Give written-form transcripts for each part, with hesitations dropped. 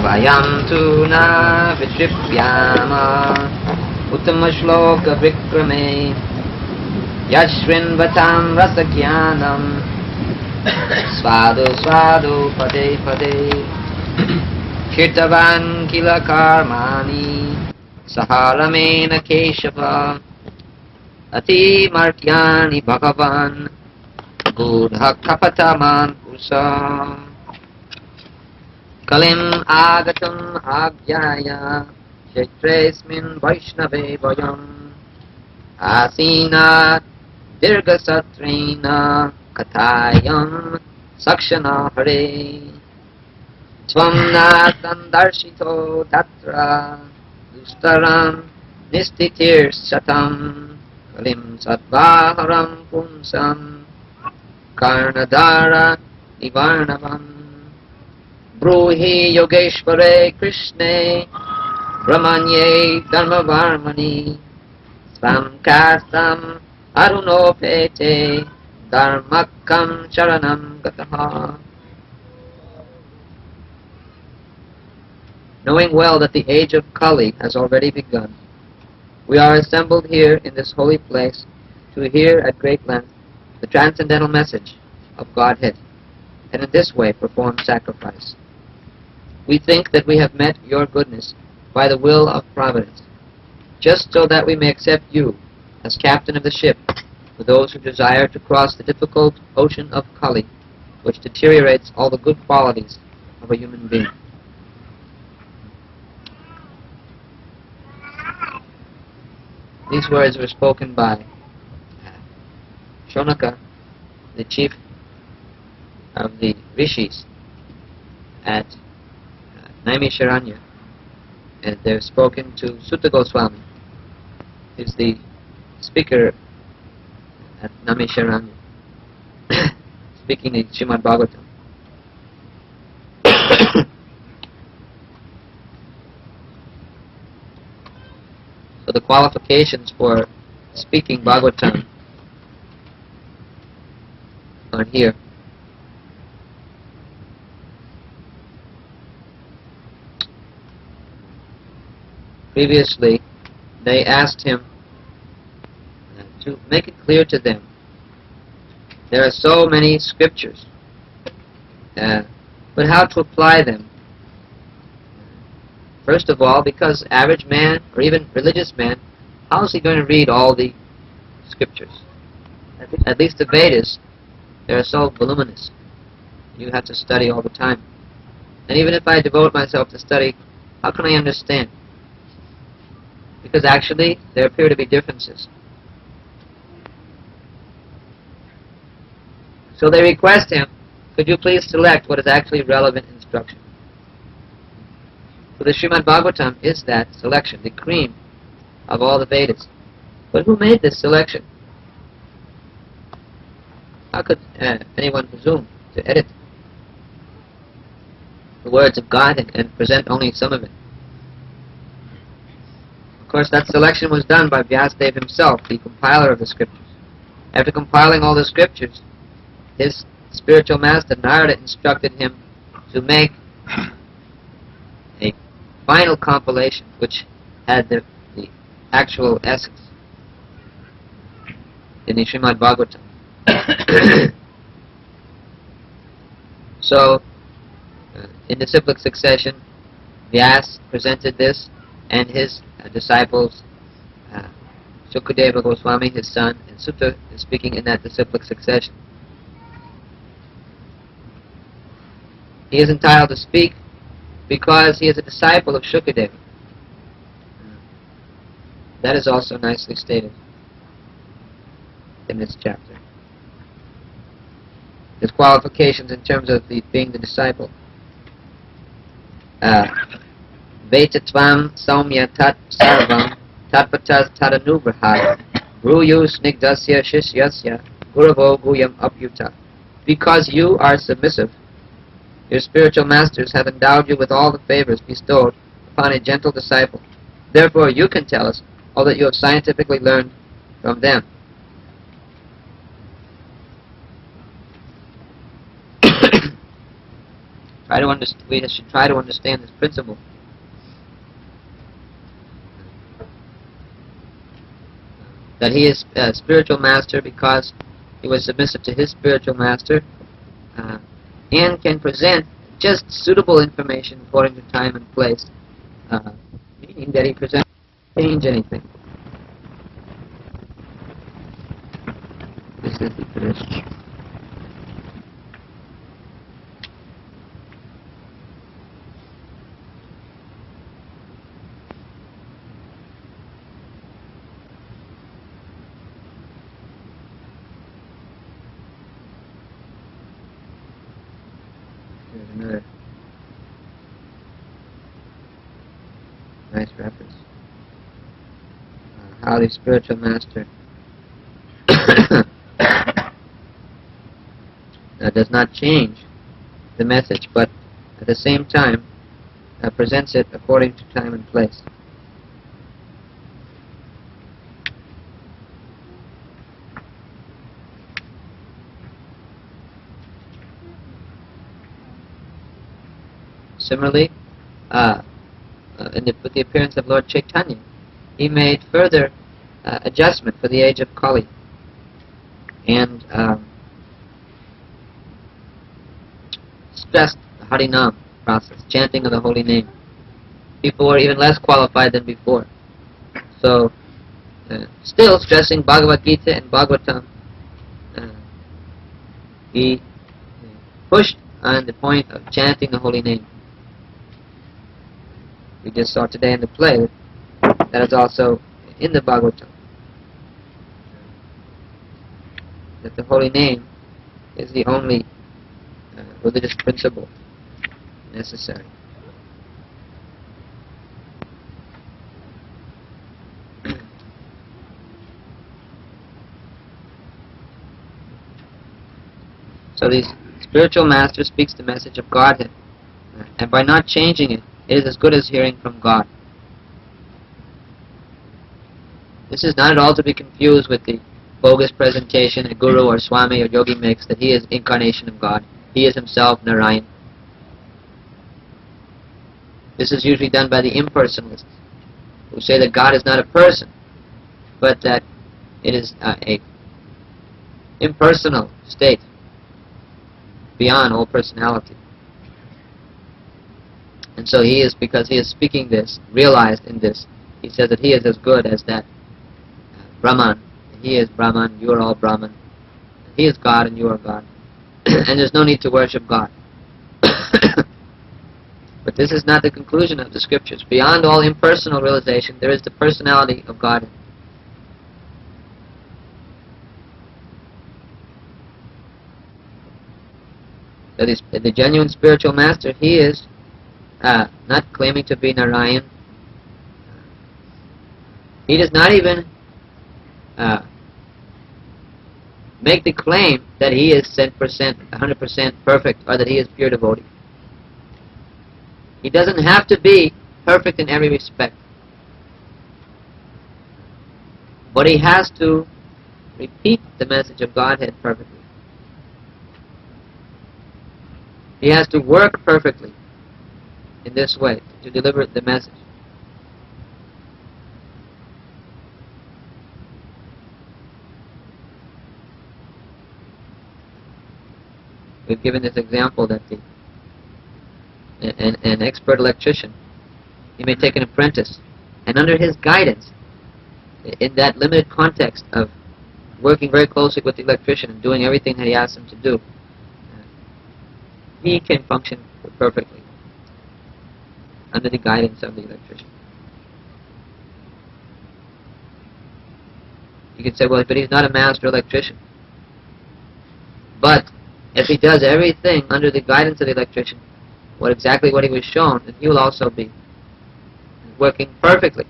Vayam tu na vitripyama uttama shloka vikrame yashrinvatam rasakyanam svadu svadu pade pade kirtavan kila karmani saharamena keshava ati martyani bhagavan buddha kapataman pusa kalim agatam agyaya kshetresmin vaishnave vayam asina dirgasatrina katayam sakshana hare tvam na sandarshito tatra dustaram nistitir satam kalim sadvaharam punsam karnadara nivarnavam bruhi yogeshvare krishne brahmanye dharmavarmani svam kastam arunopete dharmakam sharanam gataha. Knowing well that the age of Kali has already begun, we are assembled here in this holy place to hear at great length the transcendental message of Godhead, and in this way perform sacrifice. We think that we have met your goodness by the will of Providence, just so that we may accept you as captain of the ship for those who desire to cross the difficult ocean of Kali, which deteriorates all the good qualities of a human being. These words were spoken by Shonaka, the chief of the rishis at Naimisharanya, and they're spoken to Sutta Goswami, who's the speaker at Naimisharanya, speaking in Srimad Bhagavatam. So the qualifications for speaking Bhagavatam are here. Previously, they asked him to make it clear to them. There are so many scriptures, but how to apply them? First of all, because average man, or even religious man, how is he going to read all the scriptures? At least the Vedas, they are so voluminous. You have to study all the time. And even if I devote myself to study, how can I understand? Because actually, there appear to be differences. So they request him, could you please select what is actually relevant instruction? So the Srimad Bhagavatam is that selection, the cream of all the Vedas. But who made this selection? How could anyone presume to edit the words of God and present only some of it? Of course, that selection was done by Vyasadeva himself, the compiler of the scriptures. After compiling all the scriptures, his spiritual master Narada instructed him to make a final compilation which had the actual essence in the Srimad Bhagavatam. So, in disciplic succession, Vyas presented this, and his disciples, Shukadeva Goswami, his son, and Sutta is speaking in that disciplic succession. He is entitled to speak because he is a disciple of Shukadeva. That is also nicely stated in this chapter. His qualifications in terms of being the disciple. Vetatvam saumya tat sarvam tatpatas tadanubrahad bruyu snigdasya shishyasya guravo guyam apyuta. Because you are submissive, your spiritual masters have endowed you with all the favors bestowed upon a gentle disciple. Therefore you can tell us all that you have scientifically learned from them. we should try to understand this principle. That he is a spiritual master because he was submissive to his spiritual master, and can present just suitable information according to time and place, meaning that he presents change anything. This is the tradition. Here's another nice reference. How the spiritual master does not change the message, but at the same time presents it according to time and place. Similarly, with the appearance of Lord Chaitanya, he made further adjustment for the age of Kali, and stressed the Harinam process, chanting of the holy name. People were even less qualified than before. So, still stressing Bhagavad Gita and Bhagavatam, he pushed on the point of chanting the holy name. We just saw today in the play that is also in the Bhagavatam, that the holy name is the only religious principle necessary. So the spiritual master speaks the message of Godhead, and by not changing it, it is as good as hearing from God. This is not at all to be confused with the bogus presentation a guru or swami or yogi makes that he is incarnation of God. He is himself Narayan. This is usually done by the impersonalists, who say that God is not a person, but that it is a impersonal state beyond all personality. And so he is, because he is speaking this, realized in this, he says that he is as good as that Brahman. He is Brahman, you are all Brahman. He is God and you are God. And there's no need to worship God. But this is not the conclusion of the scriptures. Beyond all impersonal realization, there is the personality of God. That is, the genuine spiritual master, he is not claiming to be Narayan. He does not even make the claim that he is 100% perfect, or that he is pure devotee. He doesn't have to be perfect in every respect, but he has to repeat the message of Godhead perfectly. He has to work perfectly in this way to deliver the message. We've given this example that an expert electrician, he may take an apprentice, and under his guidance, in that limited context of working very closely with the electrician and doing everything that he asks him to do, he can function perfectly under the guidance of the electrician. You could say, well, but he's not a master electrician. But if he does everything under the guidance of the electrician, exactly what he was shown, then he will also be working perfectly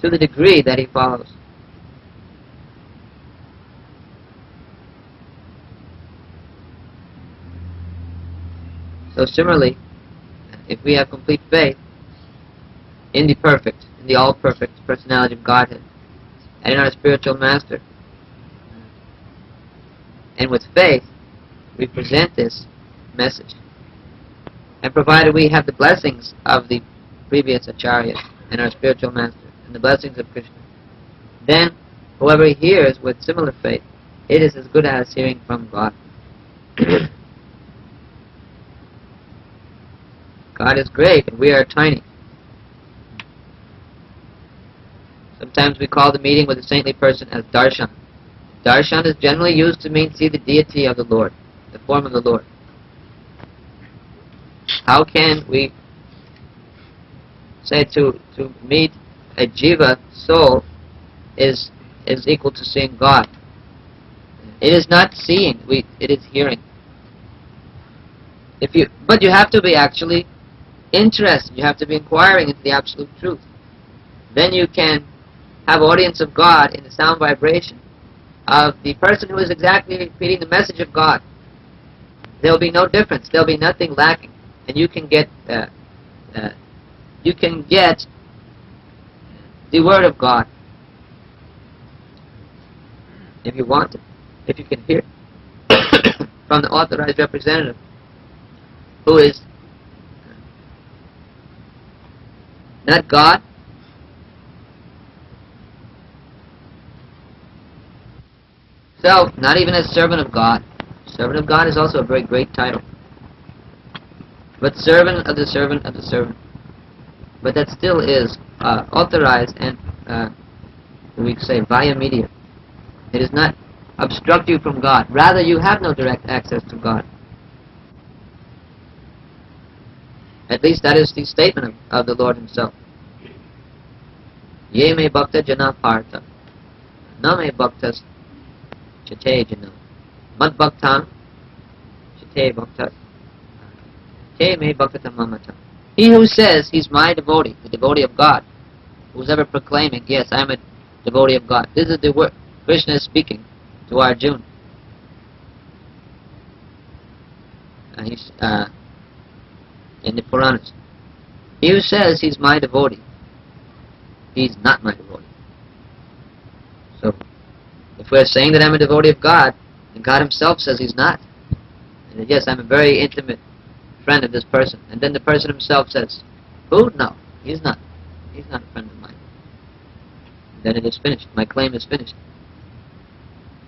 to the degree that he follows. So similarly, if we have complete faith in the perfect, in the all-perfect personality of Godhead, and in our spiritual master, and with faith we present this message. And provided we have the blessings of the previous acharyas and our spiritual master and the blessings of Krishna, then whoever hears with similar faith, it is as good as hearing from God. God is great and we are tiny. Sometimes we call the meeting with a saintly person as darshan. Darshan is generally used to mean see the deity of the Lord, the form of the Lord. How can we say to meet a jiva soul is equal to seeing God? It is not seeing, it is hearing. But you have to be actually interested. You have to be inquiring into the absolute truth. Then you can have audience of God in the sound vibration of the person who is exactly repeating the message of God. There will be no difference. There will be nothing lacking, and you can get the word of God if you want it, if you can hear it from the authorized representative, who is not God, not even a servant of God. Servant of God is also a very great title. But servant of the servant of the servant. But that still is authorized and, we say, via media. It does not obstruct you from God. Rather, you have no direct access to God. At least that is the statement of the Lord Himself. Ye me bhakta jana partha, na me bhaktas chate jana, mad bhaktam chate bhaktas, te me bhaktata mamata. He who says he's my devotee, the devotee of God, who's ever proclaiming, yes, I'm a devotee of God. This is the word Krishna is speaking to Arjuna. He's in the Puranas. He who says he's my devotee, he's not my devotee. So, if we're saying that I'm a devotee of God, and God Himself says He's not, and that, yes, I'm a very intimate friend of this person, and then the person himself says, who? No, he's not. He's not a friend of mine. Then it is finished. My claim is finished.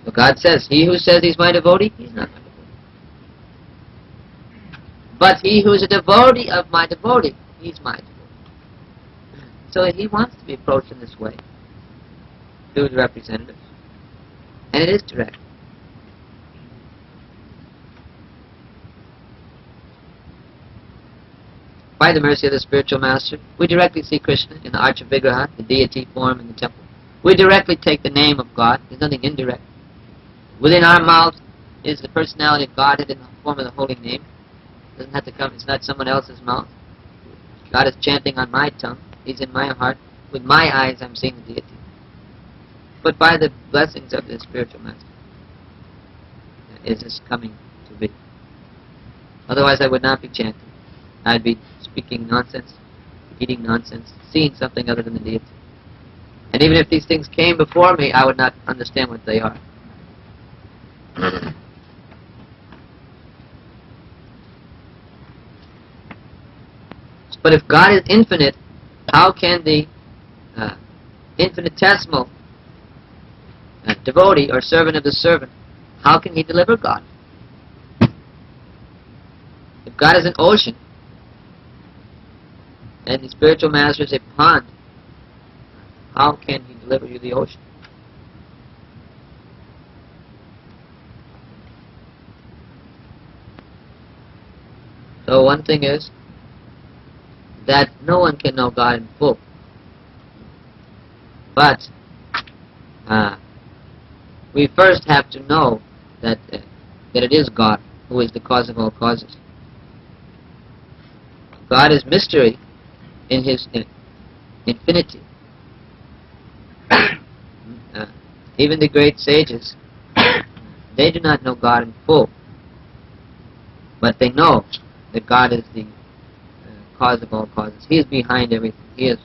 So God says, he who says he's my devotee, he's not my devotee. But he who is a devotee of my devotee, he's my devotee. So he wants to be approached in this way, through the representatives. And it is direct. By the mercy of the spiritual master, we directly see Krishna in the Archa Vigraha, the deity form in the temple. We directly take the name of God. There's nothing indirect. Within our mouth is the personality of Godhead in the form of the holy name. It doesn't have to come, it's not someone else's mouth. God is chanting on my tongue. He's in my heart. With my eyes I'm seeing the deity. But by the blessings of the spiritual master is this coming to be. Otherwise I would not be chanting. I'd be speaking nonsense, eating nonsense, seeing something other than the deity. And even if these things came before me, I would not understand what they are. But if God is infinite, how can the infinitesimal devotee or servant of the servant, how can he deliver God? If God is an ocean, and the spiritual master is a pond, how can he deliver you the ocean? So one thing is that no one can know God in full. But we first have to know that it is God who is the cause of all causes. God is mystery in His infinity. Even the great sages, they do not know God in full, but they know that God is the cause of all causes. He is behind everything. He is